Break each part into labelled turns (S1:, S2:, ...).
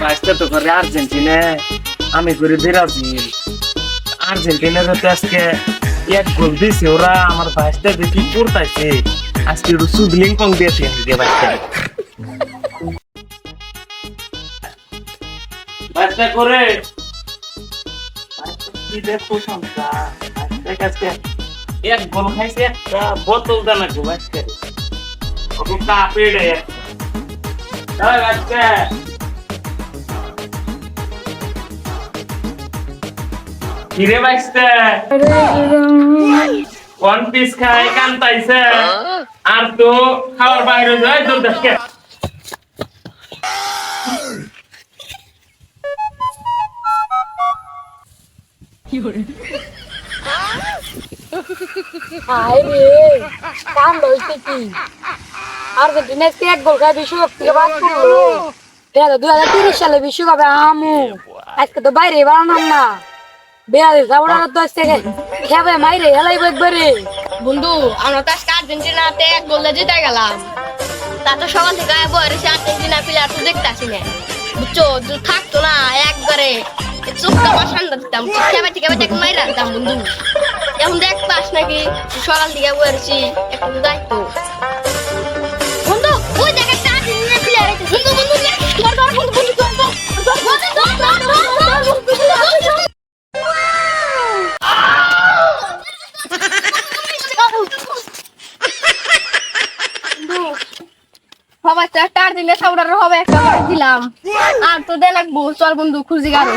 S1: বাইশটা তো করে আর্জেন্টিনা, আমি করি ব্রাজিল। আর্জেন্টিনা যাতে আজকে এক গোল দিছে, ওরা আমার বাইশটা দেখি পড়তাইছে। আজকে একটু সুদলিং কম দিয়েছে বাইশটা। বাইশটা করে কি দেখো সংখ্যা, আজকে এক গোল খাইছে, একটা বোতল দানা গো বাইশটা। ওকে কাপে রে বাইশটা। কিরে বাইসতে ওয়ান পিস খাই কান্তাইছে আর তো খাওয়ার বাইরে যায় তোর দেখে
S2: আরে কাম হইছে কি আর্জেন্টিনা কে এক গোল খায় বিশ্বকাপ থেকে বাদ পড়লো। 2030 সালে বিশ্বকাপে আমু আজকে তো বাইরে বানালাম না, বেয়াদের যাবো তো আজকে খেবে মাইরে হেলাইবো একবারে।
S3: বন্ধু আমরা তো আজকে আর্জেন্টিনাতে এক গোলে জিতে গেলাম। তা তো সকাল থেকে বসে আর্জেন্টিনা প্লেয়ার তো দেখতে আসি না, বুঝছো? থাকতো না একবারে চোখটা বাসান্ডা দিতাম, খেবে থেকে এক মাইরা দিতাম বন্ধু। এখন দেখ পাস নাকি সকাল থেকে বসেছি একটু দায়িত্ব। বন্ধু ওই দেখ একটা আর্জেন্টিনা প্লেয়ার আছে, বন্ধু বন্ধু ধর ধর বন্ধু বন্ধু ধর ধর সবাই তো একটা আর্জেন্টিনা সাউন্ডার হবে একটা করে দিলাম। আর তো দেন লাগবো, চল বন্ধু খুঁজি গারো।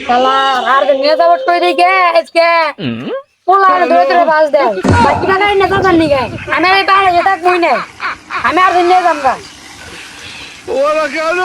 S2: শালা আর্জেন্টিনা সাপোর্ট করে দিকে আজকে পোলা ধরে ধরে বাস দেয় বাকি টাকা না দাদা নিগে আমি বাইরে যেতে কই না, আমি আর্জেন্টিনা যামগা।
S4: ওরা কেন